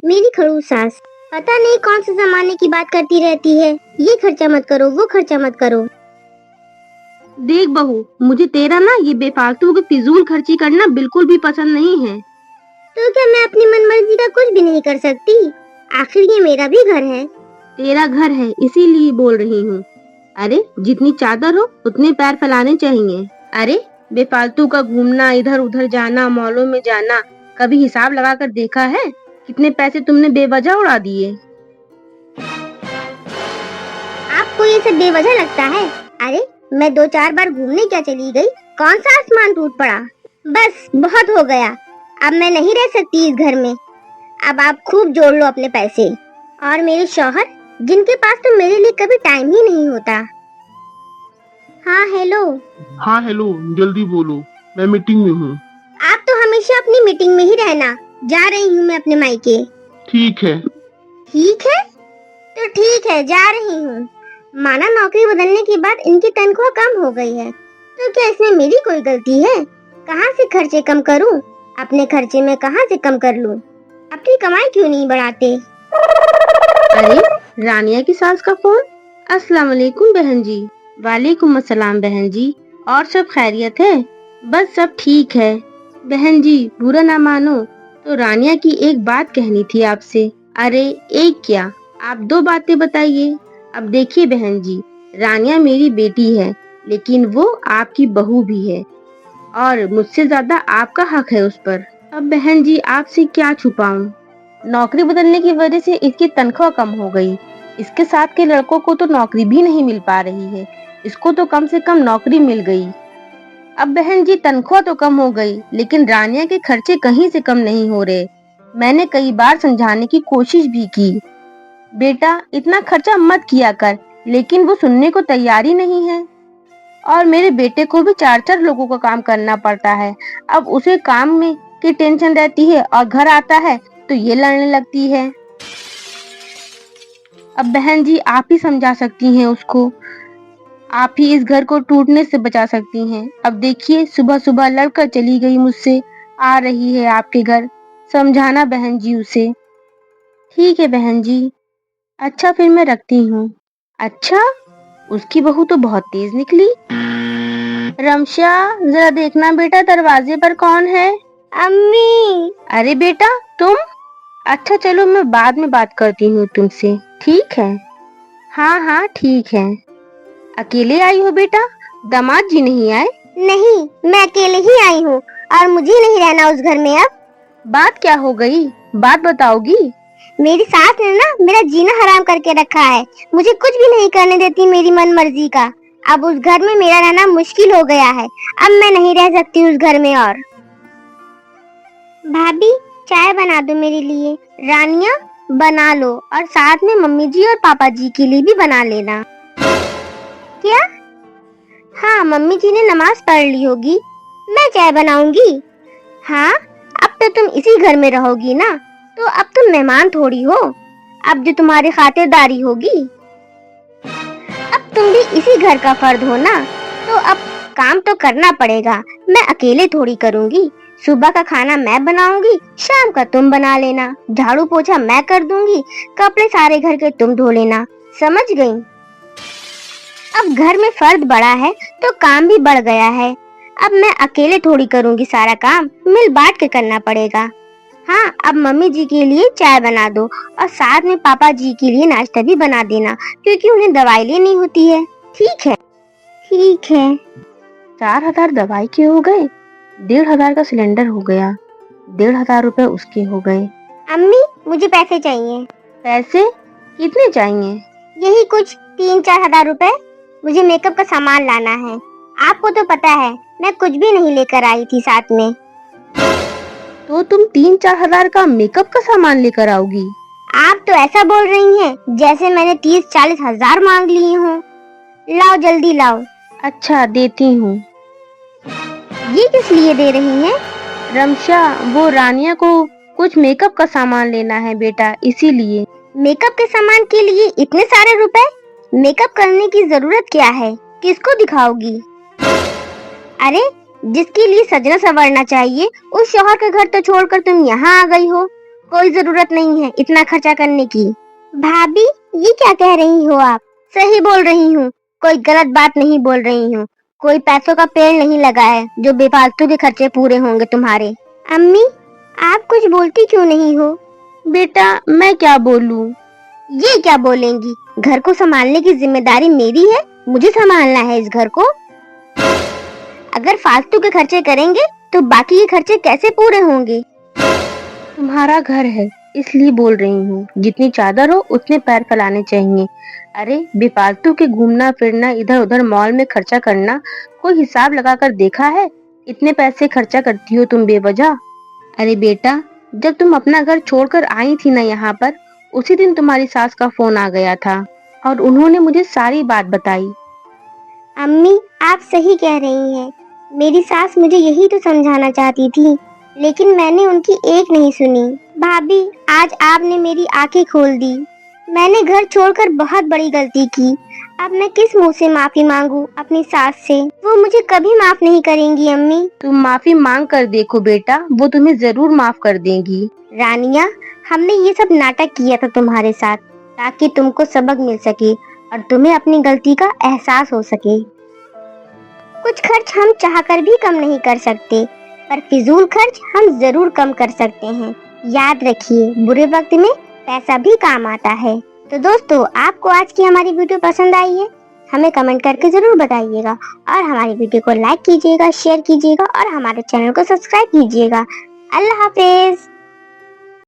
मेरी खड़ूस सास पता नहीं कौन से जमाने की बात करती रहती है। ये खर्चा मत करो, वो खर्चा मत करो। देख बहू, मुझे तेरा ना ये बेफालतू की फिजूल खर्ची करना बिल्कुल भी पसंद नहीं है। तो क्या मैं अपनी मनमर्जी का कुछ भी नहीं कर सकती? आखिर ये मेरा भी घर है। तेरा घर है इसीलिए बोल रही हूँ। अरे जितनी चादर हो उतने पैर फैलाने चाहिए। अरे बेफालतू का घूमना, इधर उधर जाना, मॉलों में जाना, कभी हिसाब लगा कर देखा है कितने पैसे तुमने बेवजह उड़ा दिए? आपको ये सब बेवजह लगता है? अरे मैं 2-4 बार घूमने क्या चली गई? कौन सा आसमान टूट पड़ा? बस बहुत हो गया। अब मैं नहीं रह सकती इस घर में। अब आप खूब जोड़ लो अपने पैसे। और मेरे शौहर, जिनके पास तो मेरे लिए कभी टाइम ही नहीं होता। हाँ हेलो। हाँ हेलो, जल्दी बोलो, मैं मीटिंग में हूँ। आप तो हमेशा अपनी मीटिंग में ही रहना। जा रही हूँ मैं अपने मायके। ठीक है। ठीक है तो ठीक है, जा रही हूँ। माना नौकरी बदलने के बाद इनकी तनख्वाह कम हो गई है, तो क्या इसमें मेरी कोई गलती है? कहाँ से खर्चे कम करूँ? अपने खर्चे में कहाँ से कम कर लूँ? अपनी कमाई क्यों नहीं बढ़ाते? अरे रानिया की सास का फोन। अस्सलाम वालेकुम बहन जी। वालेकुम अस्सलाम बहन जी। और सब खैरियत है? बस सब ठीक है। बहन जी बुरा ना मानो तो रानिया की एक बात कहनी थी आपसे। अरे एक क्या, आप 2 बातें बताइए। अब देखिए बहन जी, रानिया मेरी बेटी है, लेकिन वो आपकी बहू भी है और मुझसे ज्यादा आपका हक है उस पर। अब बहन जी आपसे क्या छुपाऊं? नौकरी बदलने की वजह से इसकी तनख्वाह कम हो गई। इसके साथ के लड़कों को तो नौकरी भी नहीं मिल पा रही है, इसको तो कम से कम नौकरी मिल गई। अब बहन जी तनख्वाह तो कम हो गई, लेकिन रानिया के खर्चे कहीं से कम नहीं हो रहे। मैंने कई बार समझाने की कोशिश भी की, बेटा इतना खर्चा मत किया कर, लेकिन वो सुनने को तैयार ही नहीं है। और मेरे बेटे को भी 4-4 लोगों का काम करना पड़ता है। अब उसे काम में की टेंशन रहती है और घर आता है तो ये लड़ने लगती है। अब बहन जी आप ही समझा सकती हैं उसको, आप ही इस घर को टूटने से बचा सकती हैं। अब देखिए सुबह सुबह लड़कर चली गई मुझसे, आ रही है आपके घर। समझाना बहन जी उसे। ठीक है बहन जी। अच्छा फिर मैं रखती हूँ। अच्छा, उसकी बहू तो बहुत तेज निकली। रमशा जरा देखना बेटा दरवाजे पर कौन है? अम्मी। अरे बेटा तुम? अच्छा चलो मैं बाद में बात करती हूँ तुमसे, ठीक है? हाँ हाँ ठीक है। अकेले आई हो बेटा, दामाद जी नहीं आए? नहीं, मैं अकेले ही आई हूँ और मुझे नहीं रहना उस घर में अब। बात क्या हो गई, बात बताओगी? मेरी सास ने ना मेरा जीना हराम करके रखा है। मुझे कुछ भी नहीं करने देती मेरी मन मर्जी का। अब उस घर में मेरा रहना मुश्किल हो गया है। अब मैं नहीं रह सकती उस घर में और। भाभी चाय बना दो मेरे लिए। रानिया बना लो, और साथ में मम्मी जी और पापा जी के लिए भी बना लेना। क्या? हाँ, मम्मी जी ने नमाज पढ़ ली होगी, मैं चाय बनाऊंगी। हाँ, अब तो तुम इसी घर में रहोगी ना, तो अब तुम मेहमान थोड़ी हो। अब जो तुम्हारी खातिरदारी होगी। अब तुम भी इसी घर का फर्द हो ना, तो अब काम तो करना पड़ेगा। मैं अकेले थोड़ी करूंगी। सुबह का खाना मैं बनाऊंगी, शाम का तुम बना लेना। झाड़ू पोछा मैं कर दूंगी, कपड़े सारे घर के तुम धो लेना। समझ गई? अब घर में फर्द बढ़ा है तो काम भी बढ़ गया है। अब मैं अकेले थोड़ी करूंगी सारा काम, मिल बांट के करना पड़ेगा। हाँ, अब मम्मी जी के लिए चाय बना दो और साथ में पापा जी के लिए नाश्ता भी बना देना, क्योंकि उन्हें दवाई लेनी होती है। ठीक है? ठीक है। 4000 दवाई के हो गए, 1500 का सिलेंडर हो गया, 1500 रुपए उसके हो गए। अम्मी मुझे पैसे चाहिए। पैसे कितने चाहिए? यही कुछ 3-4 हजार रुपए। मुझे मेकअप का सामान लाना है। आपको तो पता है मैं कुछ भी नहीं लेकर आई थी साथ में। तो तुम 3-4 हजार का मेकअप का सामान लेकर आओगी? आप तो ऐसा बोल रही हैं जैसे मैंने 30-40 हजार मांग लिए हों। लाओ जल्दी लाओ। अच्छा देती हूँ। ये किस लिए दे रही हैं? रमशा वो रानिया को कुछ मेकअप का सामान लेना है बेटा, इसीलिए। मेकअप के सामान के लिए इतने सारे रुपए? मेकअप करने की जरूरत क्या है? किसको दिखाओगी? अरे जिसके लिए सजना संवरना चाहिए, उस शौहर का घर तो छोड़कर तुम यहाँ आ गई हो। कोई जरूरत नहीं है इतना खर्चा करने की। भाभी ये क्या कह रही हो आप? सही बोल रही हूँ, कोई गलत बात नहीं बोल रही हूँ। कोई पैसों का पेड़ नहीं लगा है जो बेफालतू के खर्चे पूरे होंगे तुम्हारे। अम्मी आप कुछ बोलती क्यों नहीं हो? बेटा मैं क्या बोलूं? ये क्या बोलेंगी? घर को संभालने की जिम्मेदारी मेरी है, मुझे संभालना है इस घर को। अगर फालतू के खर्चे करेंगे तो बाकी के खर्चे कैसे पूरे होंगे? तुम्हारा घर है इसलिए बोल रही हूँ, जितनी चादर हो उतने पैर फैलाने चाहिए। अरे बेफालतू के घूमना फिरना, इधर उधर मॉल में खर्चा करना, कोई हिसाब लगाकर देखा है? इतने पैसे खर्चा करती हो तुम बेवजह। अरे बेटा जब तुम अपना घर छोड़कर आई थी ना यहाँ पर, उसी दिन तुम्हारी सास का फोन आ गया था और उन्होंने मुझे सारी बात बताई। अम्मी आप सही कह रही हैं, मेरी सास मुझे यही तो समझाना चाहती थी, लेकिन मैंने उनकी एक नहीं सुनी। भाभी आज आपने मेरी आंखें खोल दी। मैंने घर छोड़कर बहुत बड़ी गलती की। अब मैं किस मुंह से माफी मांगू अपनी सास से? वो मुझे कभी माफ नहीं करेंगी अम्मी। तुम माफी मांग कर देखो बेटा, वो तुम्हें जरूर माफ कर देंगी। रानिया हमने ये सब नाटक किया था तुम्हारे साथ ताकि तुमको सबक मिल सके और तुम्हें अपनी गलती का एहसास हो सके। कुछ खर्च हम चाहकर भी कम नहीं कर सकते, पर फिजूल खर्च हम जरूर कम कर सकते हैं। याद रखिए बुरे वक्त में पैसा भी काम आता है। तो दोस्तों आपको आज की हमारी वीडियो पसंद आई है? हमें कमेंट करके जरूर बताइएगा और हमारी वीडियो को लाइक कीजिएगा, शेयर कीजिएगा और हमारे चैनल को सब्सक्राइब कीजिएगा। अल्लाह हाफिज।